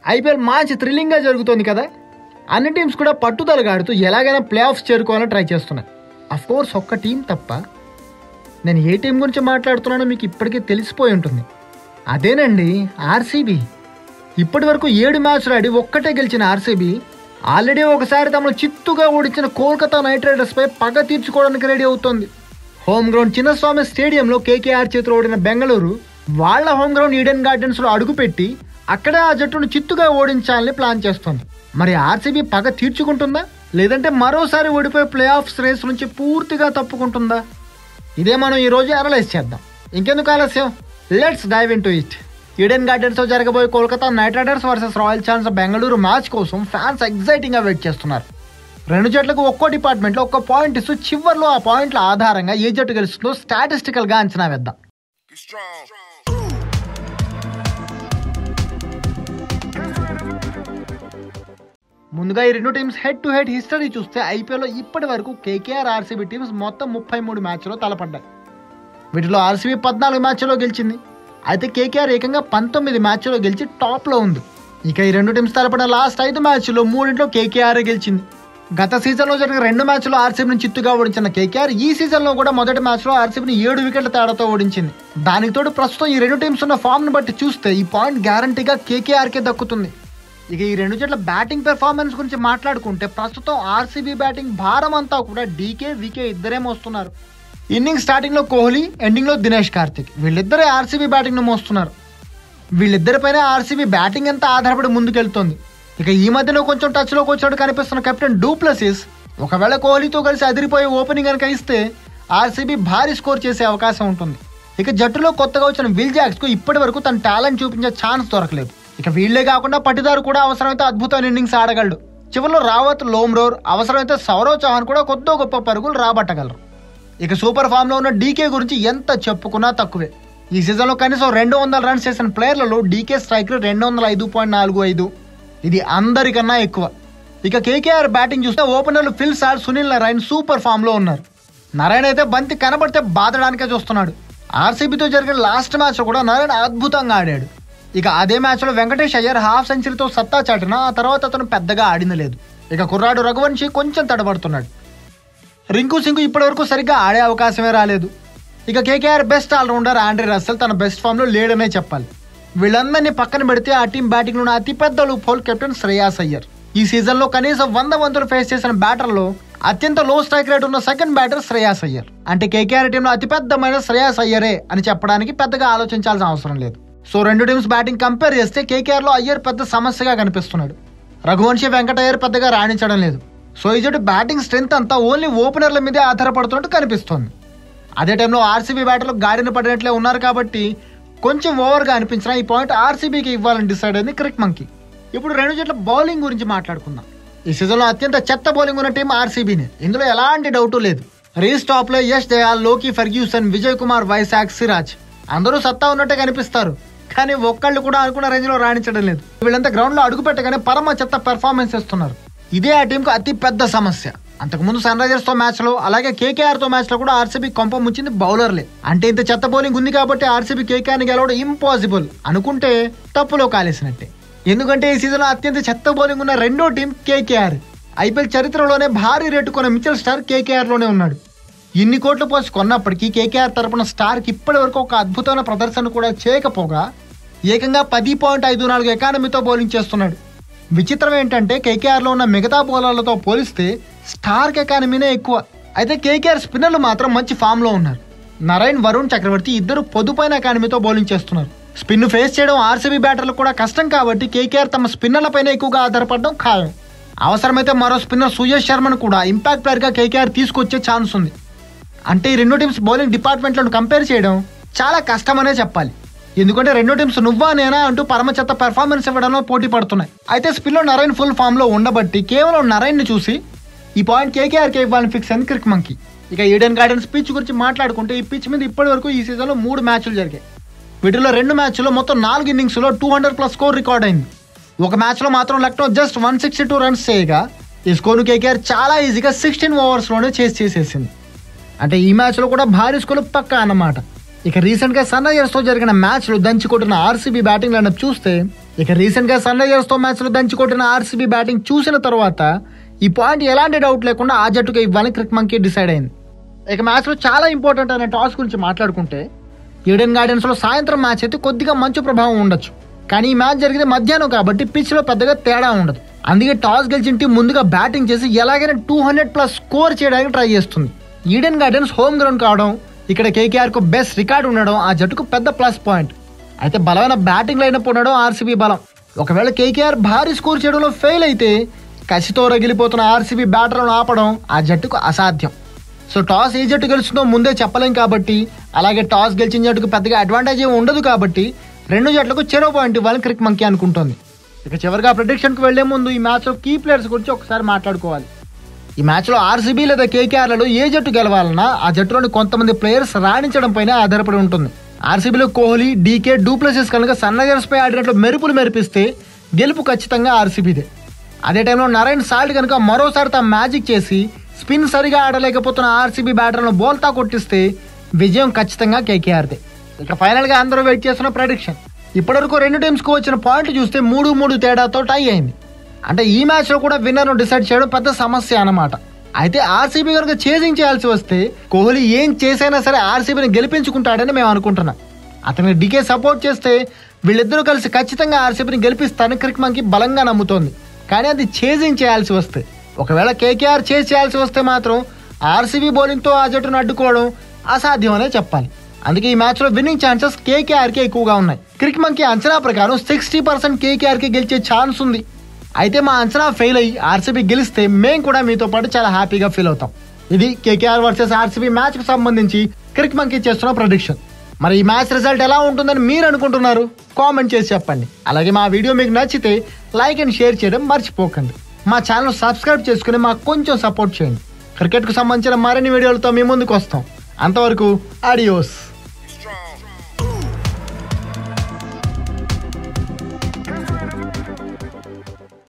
IPL match థ్రిల్లింగ్గా జరుగుతోంది కదా. అన్ని టీమ్స్ కూడా పట్టుదలగా ఆడుతూ ఎలాగైనా ప్లే ఆఫ్స్ చేరుకోవాలని ట్రై చేస్తున్నాయి. అఫ్కోర్స్ ఒక్క టీం తప్ప. నేను ఏ టీం గురించి మాట్లాడుతున్నానో మీకు ఇప్పటికే తెలిసిపోయి ఉంటుంది. అదేనండి ఆర్సీబీ. ఇప్పటి వరకు 7 మ్యాచ్లు ఆడి ఒక్కటే గెలిచిన ఆర్సీబీ ఆల్రెడీ ఒకసారి తమను చిత్తుగా ఓడించిన కోల్కతా నైట్ రైడర్స్పై పగ తీర్చుకోవడానికి రెడీ అవుతోంది. హోమ్ గ్రౌండ్ చిన్నస్వామి స్టేడియంలో కేకేఆర్ చేతిలో ఓడిన బెంగళూరు వాళ్ల హోమ్ గ్రౌండ్ ఈడెన్ గార్డెన్స్లో అడుగుపెట్టి అక్కడే ఆ జట్టును చిత్తుగా ఓడించాలని ప్లాన్ చేస్తోంది. మరి ఆర్సీబీ పగ తీర్చుకుంటుందా, లేదంటే మరోసారి ఓడిపోయి ప్లే ఆఫ్స్ రేస్ నుంచి పూర్తిగా తప్పుకుంటుందా? ఇదే మనం ఈరోజు అనలైజ్ చేద్దాం. ఇంకెందుకు ఆలస్యం, let's dive into it. Eden గార్డెన్స్లో జరగబోయే Kolkata Knight Riders versus Royal Challengers Bengaluru match కోసం ఫ్యాన్స్ ఎగ్జైటింగ్గా వెయిట్ చేస్తున్నారు. రెండు జట్లకు ఒక్కో డిపార్ట్మెంట్లో ఒక్కో పాయింట్ ఇస్తూ చివర్లో ఆ పాయింట్ల ఆధారంగా ఏ జట్టు గెలుస్తుందో స్టాటిస్టికల్గా అంచనా వేద్దాం. ముందుగా ఈ రెండు teams head to head history చూస్తే ఐపీఎల్లో ఇప్పటి వరకు కేకేఆర్ ఆర్సీబీ టీమ్స్ మొత్తం 33 మ్యాచ్లో తలపడ్డాయి. వీటిలో ఆర్సీబీ 14 మ్యాచ్లో గెలిచింది. అయితే కేకేఆర్ ఏకంగా 19 మ్యాచ్లో గెలిచి టాప్లో ఉంది. ఇక ఈ రెండు టీమ్స్ తలపడిన లాస్ట్ 5 మ్యాచ్లో 3 కేకేఆర్ గెలిచింది. గత సీజన్లో జరిగిన 2 మ్యాచ్లో ఆర్సీబీని చిత్తుగా ఓడించిన కేకేఆర్ ఈ సీజన్లో కూడా మొదటి మ్యాచ్లో ఆర్సీబీని 7 వికెట్ల తేడాతో ఓడించింది. దానికి తోడు ప్రస్తుతం ఈ రెండు టీమ్స్ ఉన్న ఫామ్ను బట్టి చూస్తే ఈ పాయింట్ గ్యారంటీగా కేకేఆర్కే దక్కుతుంది. ఇక ఈ రెండు జట్ల బ్యాటింగ్ పెర్ఫార్మెన్స్ గురించి మాట్లాడుకుంటే ప్రస్తుతం ఆర్సీబీ బ్యాటింగ్ భారం అంతా కూడా డీకే వికే ఇద్దరే మోస్తున్నారు. ఇన్నింగ్స్ స్టార్టింగ్లో కోహ్లీ, ఎండింగ్లో దినేష్ కార్తిక్ వీళ్ళిద్దరే ఆర్సీబీ బ్యాటింగ్ను మోస్తున్నారు. వీళ్ళిద్దరిపైన ఆర్సీబీ బ్యాటింగ్ అంతా ఆధారపడి ముందుకెళ్తోంది. ఇక ఈ మధ్యలో కొంచెం టచ్లోకి వచ్చినట్టు కనిపిస్తున్న కెప్టెన్ డూప్లెసిస్ ఒకవేళ కోహ్లీతో కలిసి అదిరిపోయే ఓపెనింగ్ కనుక ఇస్తే ఆర్సీబీ భారీ స్కోర్ చేసే అవకాశం ఉంటుంది. ఇక జట్టులో కొత్తగా వచ్చిన విల్ జాక్స్కు ఇప్పటి వరకు తన టాలెంట్ చూపించే ఛాన్స్ దొరకలేదు. ఇక వీళ్లే కాకుండా పట్టుదారు కూడా అవసరమైతే అద్భుతమైన ఇన్నింగ్స్ ఆడగలడు. చివరిలో రావత్, లోమ్రోర్, అవసరమైతే సౌరవ్ చౌహాన్ కూడా కొద్ది గొప్ప పరుగులు రాబట్టగలరు. ఇక సూపర్ ఫామ్లో ఉన్న డీకే గురించి ఎంత చెప్పుకున్నా తక్కువే. ఈ సీజన్లో కనీసం 200 రన్స్ చేసిన ప్లేయర్లలో డీకే స్ట్రైక్ రేట్ 205.45. ఇది అందరికన్నా ఎక్కువ. ఇక కేకేఆర్ బ్యాటింగ్ చూస్తే ఓపెనర్లు Phil Salt, Sunil Narayan super ఫామ్లో ఉన్నారు. నారాయణ అయితే బంతి కనబడితే బాదడానికే చూస్తున్నాడు. ఆర్సీబీతో జరిగిన లాస్ట్ మ్యాచ్లో కూడా నారాయణ అద్భుతంగా ఆడాడు. ఇక అదే మ్యాచ్లో వెంకటేష్ అయ్యర్ హాఫ్ సెంచరీతో సత్తా చాటినా ఆ తర్వాత అతను పెద్దగా ఆడింది లేదు. ఇక కుర్రాడు రఘువంశీ కొంచెం తడబడుతున్నాడు. రింకు సింగ్ ఇప్పటివరకు సరిగ్గా ఆడే అవకాశమే రాలేదు. ఇక KKR best all-rounder Andre Russell తన బెస్ట్ ఫామ్లో లేడనే చెప్పాలి. వీళ్ళందరినీ పక్కన పెడితే ఆ టీం బ్యాటింగ్లో ఉన్న అతిపెద్ద loop whole captain Shreyas Iyer. ఈ సీజన్లో కనీసం 100 బంతులు ఫేస్ చేసిన బ్యాటర్లో అత్యంత లో స్ట్రైక్ రేట్ ఉన్న సెకండ్ బ్యాటర్ శ్రేయాస్ అయ్యర్. అంటే కేకేఆర్ టీంలో అతిపెద్దమైన శ్రేయాస్ అయ్యరే అని చెప్పడానికి పెద్దగా ఆలోచించాల్సిన అవసరం లేదు. సో రెండు టీమ్స్ బ్యాటింగ్ కంపేర్ చేస్తే కేకేఆర్లో అయ్యర్ పెద్ద సమస్యగా కనిపిస్తున్నాడు. రఘువంశీ, వెంకటయ్యర్ పెద్దగా రాణించడం లేదు. సో ఈ జట్టు బ్యాటింగ్ స్ట్రెంత్ అంతా ఓన్లీ ఓపెనర్ల మీదే ఆధారపడుతున్నట్టు కనిపిస్తోంది. అదే టైంలో ఆర్సీబీ బ్యాటర్లు గాడిన పడినట్లే ఉన్నారు కాబట్టి కొంచెం ఓవర్గా అనిపించినా ఈ పాయింట్ ఆర్సీబీకి ఇవ్వాలని డిసైడ్ అయింది క్రిక్ మంకీ. ఇప్పుడు రెండు జట్ల బౌలింగ్ గురించి మాట్లాడుకుందాం. ఈ సీజన్లో అత్యంత చెత్త బౌలింగ్ ఉన్న టీం ఆర్సీబీనే, ఇందులో ఎలాంటి డౌటు లేదు. రీస్ టాప్లో యష్ దయాల్, లోకీ ఫెర్గ్యూసన్, విజయ్ కుమార్, వైశాఖ్, సిరాజ్ అందరూ సత్తా ఉన్నట్టే కనిపిస్తారు. కానీ ఒక్కళ్ళు కూడా అనుకున్న రేంజ్లో రాణించడం లేదు. వీళ్ళంతా గ్రౌండ్లో అడుగు పెట్టగానే పరమ చెత్త పెర్ఫార్మెన్స్ ఇస్తున్నారు. ఇదే ఆ టీంకు అతి పెద్ద సమస్య. అంతకుముందు సన్ రైజర్స్తో మ్యాచ్లో అలాగే కేకేఆర్తో మ్యాచ్లో కూడా ఆర్సీబీ కొంప ముంచింది బౌలర్లే. అంటే ఇంత చెత్త బౌలింగ్ ఉంది కాబట్టి ఆర్సీబీ కేకేఆర్ని గెలవడం ఇంపాసిబుల్ అనుకుంటే తప్పులో కాలేసినట్టే. ఎందుకంటే ఈ సీజన్లో అత్యంత చెత్త బౌలింగ్ ఉన్న రెండో టీం కేకేఆర్. ఐపీఎల్ చరిత్రలోనే భారీ రేటు కొన్న మిచెల్ స్టార్క్ కేకేఆర్లోనే ఉన్నాడు. ఇన్ని కోట్లు పోసి కొన్నప్పటికీ కేకేఆర్ తరపున స్టార్క్ ఇప్పటి వరకు ఒక అద్భుతమైన ప్రదర్శన కూడా చేయకపోగా ఏకంగా 10.54 ఎకానమీతో బౌలింగ్ చేస్తున్నాడు. విచిత్రం ఏంటంటే కేకేఆర్లో ఉన్న మిగతా బౌలర్లతో పోలిస్తే స్టార్క్ ఎకానమీనే ఎక్కువ. అయితే కేకేఆర్ స్పిన్నర్లు మాత్రం మంచి ఫామ్లో ఉన్నారు. నారాయణ్, వరుణ్ చక్రవర్తి ఇద్దరు పొదుపైన ఎకానమీతో బౌలింగ్ చేస్తున్నారు. స్పిన్ ఫేస్ చేయడం ఆర్సీబీ బ్యాటర్లకు కూడా కష్టం కాబట్టి కేకేఆర్ తమ స్పిన్నర్లపైన ఎక్కువగా ఆధారపడడం ఖాయం. అవసరమైతే మరో స్పిన్నర్ సుయేష్ శర్మను కూడా ఇంపాక్ట్ ప్లేయర్గా కేకేఆర్ తీసుకొచ్చే ఛాన్స్ ఉంది. అంటే ఈ రెండు టీమ్స్ బౌలింగ్ డిపార్ట్మెంట్లను కంపేర్ చేయడం చాలా కష్టమనే చెప్పాలి. ఎందుకంటే రెండు టీమ్స్ నువ్వా నేనా అంటూ పరమ చెత్త పెర్ఫార్మెన్స్ ఇవ్వడంలో పోటీ పడుతున్నాయి. అయితే స్పిన్లో నారాయణ్ ఫుల్ ఫామ్లో ఉండబట్టి కేవలం నారాయణ్ని చూసి ఈ పాయింట్ కేకేఆర్కి ఇవ్వాలని ఫిక్స్ అయింది క్రిక్ మంకీ. ఇక ఈడెన్ గార్డెన్స్ పిచ్ గురించి మాట్లాడుకుంటే ఈ పిచ్ మీద ఇప్పటి వరకు ఈ సీజన్లో 3 మ్యాచ్లు జరిగాయి. వీటిలో 2 మ్యాచ్లో మొత్తం 4 ఇన్నింగ్స్లో 200+ స్కోర్ రికార్డ్ అయింది. ఒక మ్యాచ్లో మాత్రం లక్నో జస్ట్ 162 రన్స్ చేయగా ఈ స్కోర్ను కేకేఆర్ చాలా ఈజీగా 16 ఓవర్స్లోనే చేసేసింది. అంటే ఈ మ్యాచ్లో కూడా భారీ స్కోర్ పక్కా అన్నమాట. ఇక రీసెంట్గా సన్ రైజర్స్తో జరిగిన మ్యాచ్లో దంచి కొట్టిన ఆర్సీబీ బ్యాటింగ్ లైనప్ చూస్తే ఇక రీసెంట్గా సన్ రైజర్స్తో మ్యాచ్లో దంచి కొట్టిన ఆర్సీబీ బ్యాటింగ్ చూసిన తర్వాత ఈ పాయింట్ ఎలాంటి డౌట్ లేకుండా ఆ జట్టుకు ఇవ్వాలని క్రిక్ మంకీ డిసైడ్ అయింది. ఇక మ్యాచ్లో చాలా ఇంపార్టెంట్ అనే టాస్ గురించి మాట్లాడుకుంటే ఈడెన్ గార్డెన్స్లో సాయంత్రం మ్యాచ్ అయితే కొద్దిగా మంచు ప్రభావం ఉండొచ్చు. కానీ ఈ మ్యాచ్ జరిగితే మధ్యాహ్నం కాబట్టి పిచ్లో పెద్దగా తేడా ఉండదు. అందుకే టాస్ గెలిచిన టీం ముందుగా బ్యాటింగ్ చేసి ఎలాగైనా 200+ స్కోర్ చేయడానికి ట్రై చేస్తుంది. ఈడెన్ గార్డెన్స్ హోమ్ గ్రౌండ్ కావడం, ఇక్కడ కేకేఆర్కు బెస్ట్ రికార్డు ఉండడం ఆ జట్టుకు పెద్ద ప్లస్ పాయింట్. అయితే బలమైన బ్యాటింగ్ లైనప్ ఉండడం ఆర్సీబీ బలం. ఒకవేళ కేకేఆర్ భారీ స్కోర్ చేయడంలో ఫెయిల్ అయితే కసితో రగిలిపోతున్న ఆర్సీబీ బ్యాటర్లను ఆపడం ఆ జట్టుకు అసాధ్యం. సో టాస్ ఏ జట్టు గెలుస్తుందో ముందే చెప్పలేం కాబట్టి, అలాగే టాస్ గెలిచిన జట్టుకు పెద్దగా అడ్వాంటేజ్ ఏమి ఉండదు కాబట్టి 2 జట్లకు చెరో పాయింట్ ఇవ్వాలని క్రిక్ మంకీ అనుకుంటోంది. ఇక చివరిగా ప్రెడిక్షన్కి వెళ్లే ముందు ఈ మ్యాచ్లో కీ ప్లేయర్స్ గురించి ఒకసారి మాట్లాడుకోవాలి. ఈ మ్యాచ్లో ఆర్సీబీ లేదా కేకేఆర్లలో ఏ జట్టు గెలవాలన్నా ఆ జట్టులోని కొంతమంది ప్లేయర్స్ రాణించడం పైన ఆధారపడి ఉంటుంది. ఆర్సీబీలో కోహ్లీ, డీకే, డూప్లెసిస్ కనుక సన్ రైజర్స్ పై ఆడినట్లు మెరుపులు మెరిపిస్తే గెలుపు ఖచ్చితంగా ఆర్సీబీదే. అదే టైంలో నరైన్ సాల్ట్ కనుక మరోసారి తమ మ్యాజిక్ చేసి స్పిన్ సరిగా ఆడలేకపోతున్న ఆర్సీబీ బ్యాటర్లను బోల్తా కొట్టిస్తే విజయం ఖచ్చితంగా కేకేఆర్దే. ఇక ఫైనల్గా అందరూ వెయిట్ చేస్తున్న ప్రెడిక్షన్. ఇప్పటివరకు 2 టీమ్స్కు వచ్చిన పాయింట్లు చూస్తే 3-3 తేడాతో టై అయింది. అంటే ఈ మ్యాచ్లో కూడా విన్నర్ను డిసైడ్ చేయడం పెద్ద సమస్య అన్నమాట. అయితే ఆర్సీబీ కనుక చేజింగ్ చేయాల్సి వస్తే కోహ్లీ ఏం చేసైనా సరే ఆర్సీబీని గెలిపించుకుంటాడని మేము అనుకుంటున్నాం. అతనికి డీకే సపోర్ట్ చేస్తే వీళ్ళిద్దరూ కలిసి ఖచ్చితంగా ఆర్సీబీని గెలిపిస్తారని క్రిక్ మంకీ బలంగా నమ్ముతోంది. కానీ అది చేజింగ్ చేయాల్సి వస్తే, ఒకవేళ కేకేఆర్ చేజ్ చేయాల్సి వస్తే మాత్రం ఆర్సీబీ బౌలింగ్తో ఆ జట్టును అడ్డుకోవడం అసాధ్యం అనే చెప్పాలి. అందుకే ఈ మ్యాచ్లో విన్నింగ్ ఛాన్సెస్ కేకేఆర్కే ఎక్కువగా ఉన్నాయి. క్రిక్ మంకీ అంచనా ప్రకారం 60% కేకేఆర్కే గెలిచే ఛాన్స్ ఉంది. అయితే మా అంచనా ఫెయిల్ అయ్యి ఆర్సీబీ గెలిస్తే మేము కూడా మీతో పాటు చాలా హ్యాపీగా ఫీల్ అవుతాం. ఇది కేకేఆర్ వర్సెస్ ఆర్సీబీ మ్యాచ్కు సంబంధించి క్రిక్ మంకీ చేస్తున్న ప్రెడిక్షన్. మరి ఈ మ్యాచ్ రిజల్ట్ ఎలా ఉంటుందని మీరు అనుకుంటున్నారు? కామెంట్ చేసి చెప్పండి. అలాగే మా వీడియో మీకు నచ్చితే లైక్ అండ్ షేర్ చేయడం మర్చిపోకండి. మా ఛానల్ సబ్స్క్రైబ్ చేసుకుని మాకు కొంచెం సపోర్ట్ చేయండి. క్రికెట్కు సంబంధించిన మరిన్ని వీడియోలతో మీ ముందుకు వస్తాం. అంతవరకు ఆడియోస్.